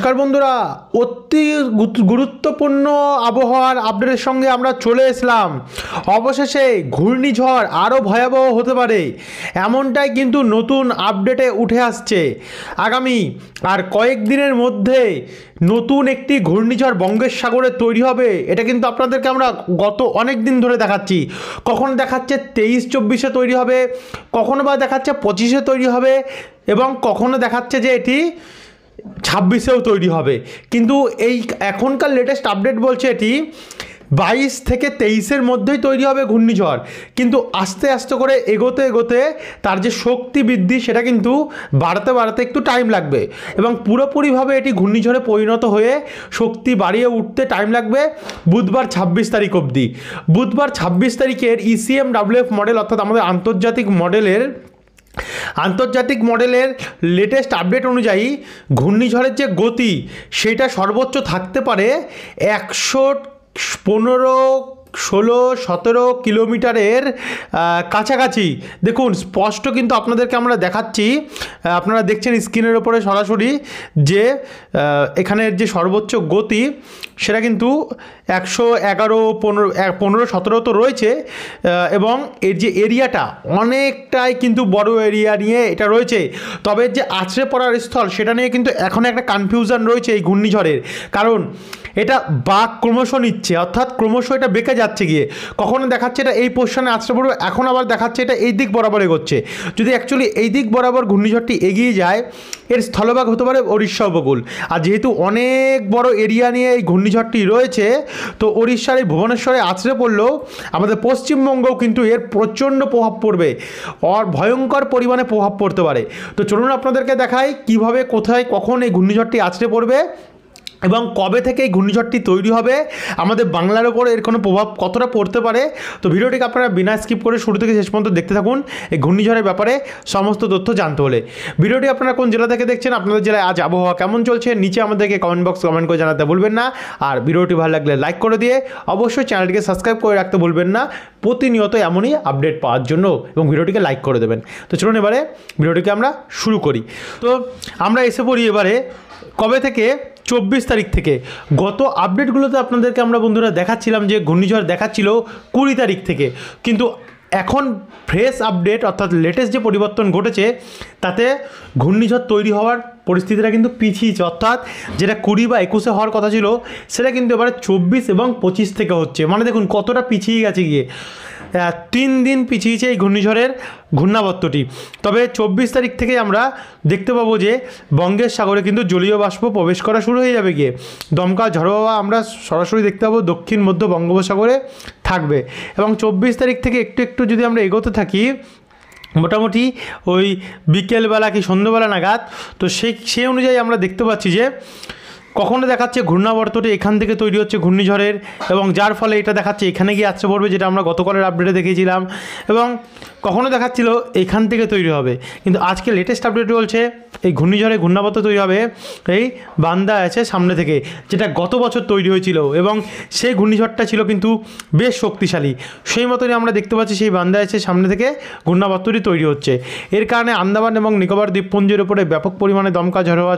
নমস্কার বন্ধুরা, অতি গুরুত্বপূর্ণ আবহাওয়ার আপডেটের সঙ্গে আমরা চলে এসলাম। অবশেষে ঘূর্ণিঝড় আরও ভয়াবহ হতে পারে, এমনটাই কিন্তু নতুন আপডেটে উঠে আসছে। আগামী আর কয়েকদিনের মধ্যে নতুন একটি ঘূর্ণিঝড় বঙ্গোপসাগরে তৈরি হবে। এটা কিন্তু আপনাদেরকে আমরা গত অনেক দিন ধরে দেখাচ্ছি। কখনো দেখাচ্ছে 23-24-এ তৈরি হবে, কখনো বা দেখাচ্ছে 25-এ তৈরি হবে, এবং কখনো দেখাচ্ছে যে এটি 26-এও তৈরি হবে। কিন্তু এই এখনকার লেটেস্ট আপডেট বলছে এটি 22 থেকে 23-এর মধ্যেই তৈরি হবে ঘূর্ণিঝড়। কিন্তু আস্তে আস্তে করে এগোতে এগোতে তার যে শক্তি বৃদ্ধি সেটা কিন্তু বাড়তে বাড়তে একটু টাইম লাগবে, এবং পুরোপুরিভাবে এটি ঘূর্ণিঝড়ে পরিণত হয়ে শক্তি বাড়িয়ে উঠতে টাইম লাগবে বুধবার 26 তারিখ অবধি। বুধবার 26 তারিখের ECMWF মডেল, অর্থাৎ আমাদের আন্তর্জাতিক মডেলের লেটেস্ট আপডেট অনুযায়ী ঘূর্ণিঝড়ের যে গতি সেটা সর্বোচ্চ থাকতে পারে 115-16-17 কিলোমিটারের কাছাকাছি। দেখুন স্পষ্ট কিন্তু আপনাদেরকে আমরা দেখাচ্ছি, আপনারা দেখছেন স্ক্রিনের ওপরে সরাসরি যে এখানের যে সর্বোচ্চ গতি সেটা কিন্তু 111-15-17 তো রয়েছে, এবং এর যে এরিয়াটা অনেকটাই কিন্তু বড় এরিয়া নিয়ে এটা রয়েছে। তবে যে আছড়ে পড়ার স্থল সেটা নিয়ে কিন্তু এখন একটা কনফিউশন রয়েছে এই ঘূর্ণিঝড়ের, কারণ এটা বাঁক ক্রমশ নিচ্ছে, অর্থাৎ ক্রমশ এটা বেঁকে যাচ্ছে গিয়ে। কখনো দেখাচ্ছে এটা এই পোর্শনে আছড়ে পড়বে, এখন আবার দেখাচ্ছে এটা এই দিক বরাবর এগোচ্ছে। যদি অ্যাকচুয়ালি এই দিক বরাবর ঘূর্ণিঝড়টি এগিয়ে যায়, এর স্থলভাগ হতে পারে ওড়িশা উপকূল। আর যেহেতু অনেক বড় এরিয়া নিয়ে এই ঘূর্ণিঝড়টি রয়েছে, তো ওড়িশার এই ভুবনেশ্বরে আছড়ে পড়লেও আমাদের পশ্চিমবঙ্গেও কিন্তু এর প্রচণ্ড প্রভাব পড়বে, আর ভয়ঙ্কর পরিমাণে প্রভাব পড়তে পারে। তো চলুন আপনাদেরকে দেখাই কিভাবে, কোথায়, কখন এই ঘূর্ণিঝড়টি আছড়ে পড়বে এবং কবে থেকে এই ঘূর্ণিঝড়টি তৈরি হবে, আমাদের বাংলার ওপর এর কোনো প্রভাব কতটা পড়তে পারে। তো ভিডিওটিকে আপনারা বিনা স্কিপ করে শুরু থেকে শেষ পর্যন্ত দেখতে থাকুন এই ঘূর্ণিঝড়ের ব্যাপারে সমস্ত তথ্য জানতে হলে। ভিডিওটি আপনারা কোন জেলা থেকে দেখছেন, আপনাদের জেলায় আজ আবহাওয়া কেমন চলছে, নিচে আমাদেরকে কমেন্ট করে জানাতে ভুলবেন না। আর ভিডিওটি ভালো লাগলে লাইক করে দিয়ে অবশ্যই চ্যানেলটিকে সাবস্ক্রাইব করে রাখতে ভুলবেন না, প্রতিনিয়ত এমনই আপডেট পাওয়ার জন্য, এবং ভিডিওটিকে লাইক করে দেবেন। তো চলুন এবারে ভিডিওটিকে আমরা শুরু করি। তো আমরা এসে পড়ি এবারে কবে থেকে, 24 তারিখ থেকে। গত আপডেটগুলোতে আপনাদেরকে আমরা বন্ধুরা দেখাচ্ছিলাম যে ঘূর্ণিঝড় দেখাচ্ছিল 20 তারিখ থেকে, কিন্তু এখন ফ্রেশ আপডেট অর্থাৎ লেটেস্ট যে পরিবর্তন ঘটেছে তাতে ঘূর্ণিঝড় তৈরি হওয়ার পরিস্থিতিটা কিন্তু পিছিয়েছে, অর্থাৎ যেটা 20 বা 21-এ হওয়ার কথা ছিল সেটা কিন্তু এবারে 24 এবং 25 থেকে হচ্ছে। মানে দেখুন কতটা পিছিয়ে গেছে গিয়ে, 3 দিন পিছিয়েছে এই ঘূর্ণিঝড়ের ঘূর্ণাবর্তটি। তবে 24 তারিখ থেকে আমরা দেখতে পাবো যে বঙ্গের সাগরে কিন্তু জলীয় বাষ্প প্রবেশ করা শুরু হয়ে যাবে গিয়ে। দমকা ঝড়ো হাওয়া আমরা সরাসরি দেখতে পাবো দক্ষিণ মধ্য বঙ্গোপসাগরে থাকবে, এবং 24 তারিখ থেকে একটু একটু যদি আমরা এগোতে থাকি মোটামুটি ওই বিকেলবেলা কি সন্ধ্যেবেলা নাগাদ, তো সেই অনুযায়ী আমরা দেখতে পাচ্ছি যে কখনো দেখাচ্ছে ঘূর্ণাবর্তটি এখান থেকে তৈরি হচ্ছে ঘূর্ণিঝড়ের, এবং যার ফলে এটা দেখাচ্ছে এখানে গিয়ে আছড়ে পড়বে, যেটা আমরা গতকালের আপডেটে দেখিয়েছিলাম, এবং কখনো দেখাচ্ছিল এখান থেকে তৈরি হবে। কিন্তু আজকে লেটেস্ট আপডেট বলছে এই ঘূর্ণাবর্ত তৈরি হবে এই বান্দা আছে সামনে থেকে, যেটা গত বছর তৈরি হয়েছিল, এবং সেই ঘূর্ণিঝড়টা ছিল কিন্তু বেশ শক্তিশালী। সেই মতনই আমরা দেখতে পাচ্ছি সেই বান্দা আছে সামনে থেকে ঘূর্ণাবর্তটি তৈরি হচ্ছে। এর কারণে আন্দামান এবং নিকোবর দ্বীপপুঞ্জের উপরে ব্যাপক পরিমাণে দমকা ঝড়ো হাওয়া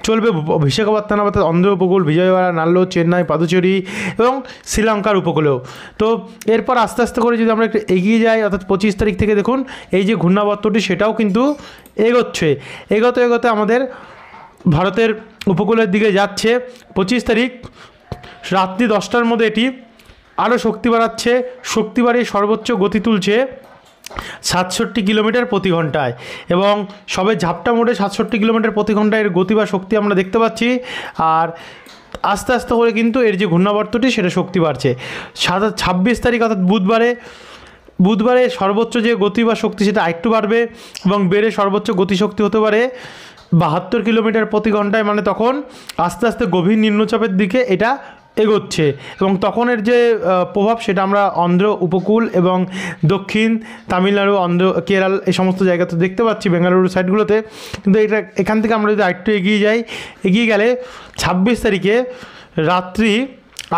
চলবে বিশাখাপত্তনম অর্থাৎ অন্ধ্র উপকূল, বিজয়ওয়াড়া, নাল্লো, চেন্নাই, পাদুচেরি এবং শ্রীলঙ্কার উপকূলেও। তো এরপর আস্তে আস্তে করে যদি আমরা একটু এগিয়ে যাই, অর্থাৎ 25 তারিখ থেকে দেখুন এই যে ঘূর্ণাবর্তটি সেটাও কিন্তু এগোচ্ছে, এগোতে এগোতে আমাদের ভারতের উপকূলের দিকে যাচ্ছে। 25 তারিখ রাত্রি 10টার মধ্যে এটি আরও শক্তি বাড়িয়ে সর্বোচ্চ গতি তুলছে 67 কিলোমিটার প্রতি ঘন্টায়, এবং সবে ঝাপটা মোড়ে 67 কিলোমিটার প্রতি ঘন্টায় এর গতি বা শক্তি আমরা দেখতে পাচ্ছি। আর আস্তে আস্তে করে কিন্তু এর যে ঘূর্ণাবর্তটি সেটা শক্তি বাড়ছে। 26 তারিখ অর্থাৎ বুধবারে সর্বোচ্চ যে গতি বা শক্তি সেটা আরেকটু বাড়বে, এবং বেড়ে সর্বোচ্চ গতিশক্তি হতে পারে 72 কিলোমিটার প্রতি ঘন্টায়। মানে তখন আস্তে আস্তে গভীর নিম্নচাপের দিকে এটা এগোচ্ছে, এবং তখন এর যে প্রভাব সেটা আমরা অন্ধ্র উপকূল এবং দক্ষিণ তামিলনাড়ু, কেরল এই সমস্ত জায়গাতে দেখতে পাচ্ছি, বেঙ্গালুরু সাইডগুলোতে। কিন্তু এখান থেকে আমরা যদি আরেকটু এগিয়ে গেলে 26 তারিখে রাত্রি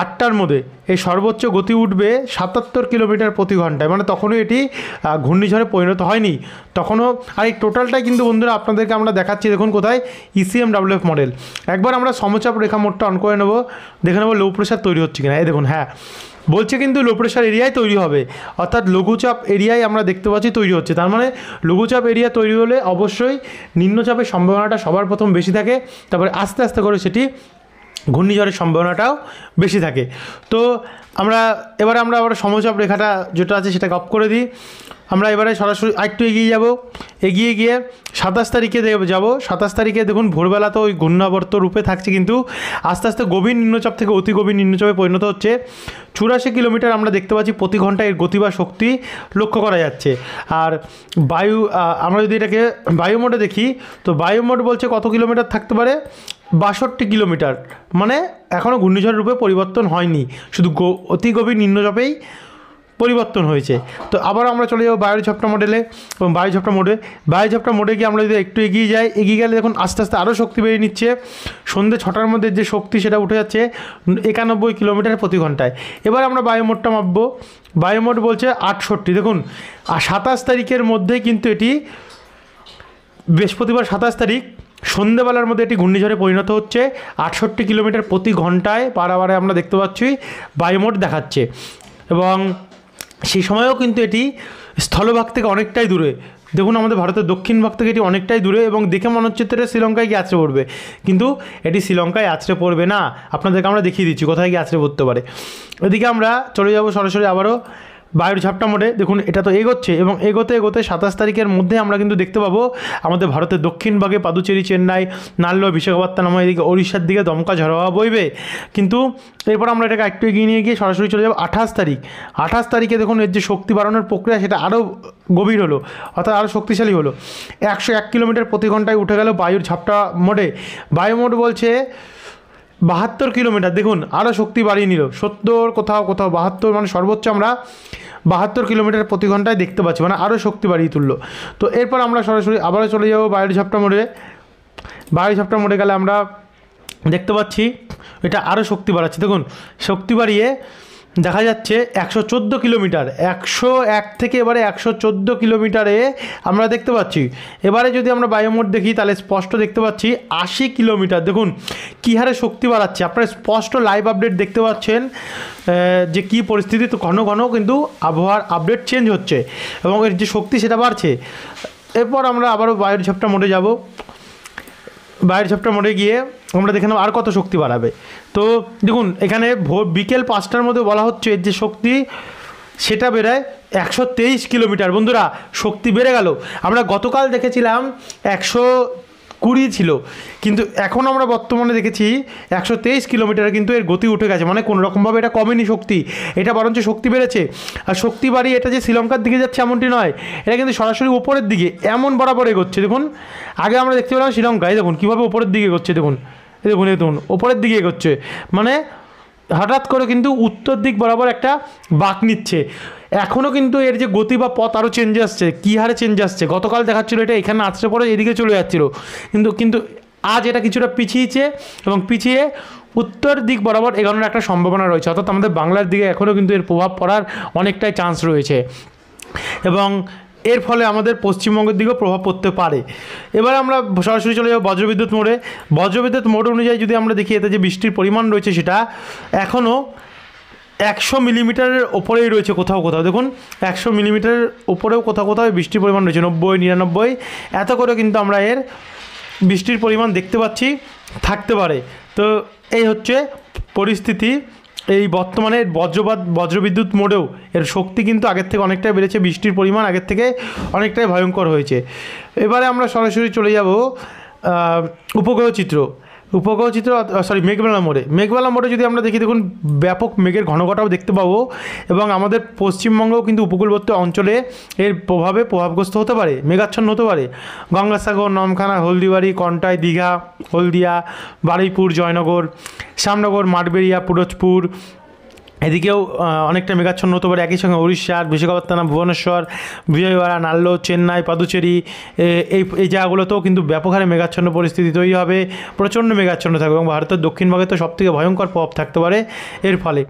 8টার মধ্যে এই সর্বোচ্চ গতি উঠবে 77 কিলোমিটার প্রতি ঘন্টায়, মানে তখনও এটি ঘূর্ণিঝড়ে পরিণত হয়নি তখনও। আর এই টোটালটাই কিন্তু বন্ধুরা আপনাদেরকে আমরা দেখাচ্ছি, দেখুন কোথায় ECMWF মডেল। একবার আমরা সমচাপ রেখা মোডটা অন করে নেবো, দেখে নেবো লো প্রেশার তৈরি হচ্ছে কিনা। এই দেখুন, হ্যাঁ বলছে কিন্তু লো প্রেশার এরিয়ায় তৈরি হবে, অর্থাৎ লঘুচাপ এরিয়ায় আমরা দেখতে পাচ্ছি তৈরি হচ্ছে। তার মানে লঘুচাপ এরিয়া তৈরি হলে অবশ্যই নিম্নচাপের সম্ভাবনাটা সবার প্রথম বেশি থাকে, তারপরে আস্তে আস্তে করে সেটি ঘূর্ণিঝড়ের সম্ভাবনাটাও বেশি থাকে। তো এবারে আমরা আবার সমচাপ রেখাটা যেটা আছে সেটাকে অফ করে দিই। আমরা এবারে সরাসরি আরেকটু এগিয়ে যাব, এগিয়ে গিয়ে 27 তারিখে যাব। 27 তারিখে দেখুন ভোরবেলা তো ওই ঘূর্ণাবর্ত রূপে থাকছে, কিন্তু আস্তে আস্তে গভীর নিম্নচাপ থেকে অতি গভীর নিম্নচাপে পরিণত হচ্ছে। 84 কিলোমিটার আমরা দেখতে পাচ্ছি প্রতি ঘন্টায় এর গতি বা শক্তি লক্ষ্য করা যাচ্ছে। আর আমরা যদি এটাকে বায়ু মোডে দেখি, তো বায়ু মোড বলছে কত কিলোমিটার থাকতে পারে, 62 কিলোমিটার, মানে এখনও ঘূর্ণিঝড় রূপে পরিবর্তন হয়নি, শুধু অতি গভীর নিম্নচাপেই পরিবর্তন হয়েছে। তো আবার আমরা চলে যাবো বায়ুঝাপটা মডেলে, এবং বায়ুঝাপটা মোডে গিয়ে আমরা যদি একটু এগিয়ে যাই, এগিয়ে গেলে দেখুন আস্তে আস্তে আরও শক্তি বেড়ে নিচ্ছে। সন্ধ্যে 6টার মধ্যে যে শক্তি সেটা উঠে যাচ্ছে 91 কিলোমিটার প্রতি ঘন্টায়। এবার আমরা বায়ুমোডটা মাপবো, বায়ুমোড বলছে 68। দেখুন 27 তারিখের মধ্যেই কিন্তু এটি বৃহস্পতিবার 27 তারিখ সন্ধ্যেবেলার মধ্যে এটি ঘূর্ণিঝড়ে পরিণত হচ্ছে। 68 কিলোমিটার প্রতি ঘন্টায় পারাবারে আমরা দেখতে পাচ্ছি বায়ুমোড দেখাচ্ছে, এবং সেই সময়েও কিন্তু এটি স্থলভাগ থেকে অনেকটাই দূরে। দেখুন আমাদের ভারতের দক্ষিণ ভাগ থেকে এটি অনেকটাই দূরে, এবং দেখে মনে হচ্ছে এটা শ্রীলঙ্কায় গিয়ে আছড়ে পড়বে, কিন্তু এটি শ্রীলঙ্কায় আছড়ে পড়বে না। আপনাদেরকে আমরা দেখিয়ে দিচ্ছি কোথায় গিয়ে আছড়ে পড়তে পারে। এদিকে আমরা চলে যাব সরাসরি আবারও বায়ুর ঝাপটা মোডে। দেখুন এটা তো এগোচ্ছে, এবং এগোতে 27 তারিখের মধ্যে আমরা কিন্তু দেখতে পাবো আমাদের ভারতের দক্ষিণ ভাগে পাদুচেরি, চেন্নাই, নাল্লো, বিশাখাপত্তনম, এদিকে ওড়িশার দিকে দমকা ঝড় হাওয়া বইবে। কিন্তু এরপর আমরা এটাকে একটু এগিয়ে নিয়ে গিয়ে সরাসরি চলে যাবো 28 তারিখ। 28 তারিখে দেখুন এর যে শক্তি বাড়ানোর প্রক্রিয়া সেটা আরও গভীর হলো, অর্থাৎ আরও শক্তিশালী হলো। 101 কিলোমিটার প্রতি ঘন্টায় উঠে গেল বায়ুর ঝাপটা মোডে। বায়ু মোড বলছে 72 কিলোমিটার। দেখুন আরও শক্তি বাড়িয়ে নিল, 70 কোথাও 72, মানে সর্বোচ্চ আমরা 72 কিলোমিটার প্রতি ঘন্টায় দেখতে পাচ্ছি, মানে আরও শক্তি বাড়িয়ে তুললো। তো এরপর আমরা সরাসরি আবারও চলে যাবো বায়ুর ঝাপটা মোডে। বায়ুর ঝাপটা মোডে গেলে আমরা দেখতে পাচ্ছি এটা আরও শক্তি বাড়াচ্ছে। দেখুন শক্তি বাড়িয়ে দেখা যাচ্ছে 114 কিলোমিটার, 101 থেকে এবারে 114 কিলোমিটারে আমরা দেখতে পাচ্ছি। এবারে যদি আমরা বায়ুমোড দেখি তাহলে স্পষ্ট দেখতে পাচ্ছি 80 কিলোমিটার। দেখুন কী হারে শক্তি বাড়াচ্ছে, আপনারা স্পষ্ট লাইভ আপডেট দেখতে পাচ্ছেন যে কী পরিস্থিতি। তো ঘন ঘন কিন্তু আবহাওয়ার আপডেট চেঞ্জ হচ্ছে, এবং এর যে শক্তি সেটা বাড়ছে। এরপর আমরা আবারও বায়ুর ঝাপটা মোডে যাব। বায়ুর ঝাপটা মোডে গিয়ে আমরা দেখে নেব আর কত শক্তি বাড়াবে। তো দেখুন এখানে বিকেল 5টার মধ্যে বলা হচ্ছে যে শক্তি সেটা বেড়ায় 123 কিলোমিটার। বন্ধুরা শক্তি বেড়ে গেল। আমরা গতকাল দেখেছিলাম 120 ছিল, কিন্তু এখন আমরা বর্তমানে দেখেছি 123 কিলোমিটার, কিন্তু এর গতি উঠে গেছে, মানে কোনোরকমভাবে এটা কমেনি শক্তি, এটা বরঞ্চ শক্তি বেড়েছে। আর শক্তি বাড়িয়ে এটা যে শ্রীলঙ্কার দিকে যাচ্ছে এমনটি নয়, এটা কিন্তু সরাসরি উপরের দিকে এমন বরাবর এগোচ্ছে। দেখুন আগে আমরা দেখতে পেলাম শ্রীলঙ্কায়, দেখুন কীভাবে উপরের দিকে এগোচ্ছে। দেখুন দেখুন ওপরের দিকে এগোচ্ছে, মানে হঠাৎ করে কিন্তু উত্তর দিক বরাবর একটা বাঁক নিচ্ছে। এখনও কিন্তু এর যে গতি বা পথ আরও চেঞ্জ আসছে, কী হারে চেঞ্জ আসছে। গতকাল দেখাচ্ছিলো এটা এখানে আছড়ে পড়ে এদিকে চলে যাচ্ছিলো, কিন্তু আজ এটা কিছুটা পিছিয়েছে, এবং পিছিয়ে উত্তর দিক বরাবর এগোনোর একটা সম্ভাবনা রয়েছে। অর্থাৎ আমাদের বাংলার দিকে এখনও কিন্তু এর প্রভাব পড়ার অনেকটাই চান্স রয়েছে, এবং এর ফলে আমাদের পশ্চিমবঙ্গের দিকেও প্রভাব পড়তে পারে। এবার আমরা সরাসরি চলে যাব বজ্রবিদ্যুৎ মোডে। বজ্রবিদ্যুৎ মোড অনুযায়ী যদি আমরা দেখি এতে যে বৃষ্টির পরিমাণ রয়েছে সেটা এখনও 100 মিলিমিটারের ওপরেই রয়েছে কোথাও কোথাও। দেখুন 100 মিলিমিটারের ওপরেও কোথাও কোথাও বৃষ্টির পরিমাণ রয়েছে, 90, 99 এত করে কিন্তু আমরা এর বৃষ্টির পরিমাণ দেখতে পাচ্ছি, থাকতে পারে। তো এই হচ্ছে পরিস্থিতি এই বর্তমানে বজ্রবিদ্যুৎ মোডেও এর শক্তি কিন্তু আগের থেকে অনেকটাই বেড়েছে, বৃষ্টির পরিমাণ আগের থেকে অনেকটাই ভয়ঙ্কর হয়েছে। এবারে আমরা সরাসরি চলে যাব উপগ্রহ চিত্র, মেঘবেলা মোডে যদি আমরা দেখি, দেখুন ব্যাপক মেঘের ঘনঘটাও দেখতে পাবো, এবং আমাদের পশ্চিমবঙ্গেও কিন্তু উপকূলবর্তী অঞ্চলে এর প্রভাবগ্রস্ত হতে পারে, মেঘাচ্ছন্ন হতে পারে। গঙ্গাসাগর, নমখানা, হলদিবাড়ি, কন্টাই, দীঘা, হলদিয়া, বারুইপুর, জয়নগর, শ্যামনগর, মাঠবেড়িয়া, পুরোজপুর, এদিকেও অনেকটা মেঘাচ্ছন্ন হতে পারে। একই সঙ্গে উড়িষ্যার বিশাখাপত্তনম, ভুবনেশ্বর, বিজয়ওয়াড়া, নাল্লো, চেন্নাই, পাদুচেরি এই জায়গাগুলোতেও কিন্তু ব্যাপক হারে মেঘাচ্ছন্ন পরিস্থিতি তৈরি হবে, প্রচণ্ড মেঘাচ্ছন্ন থাকবে এবং ভারতের দক্ষিণ ভাগে তো সবথেকে ভয়ঙ্কর প্রভাব থাকতে পারে এর ফলে।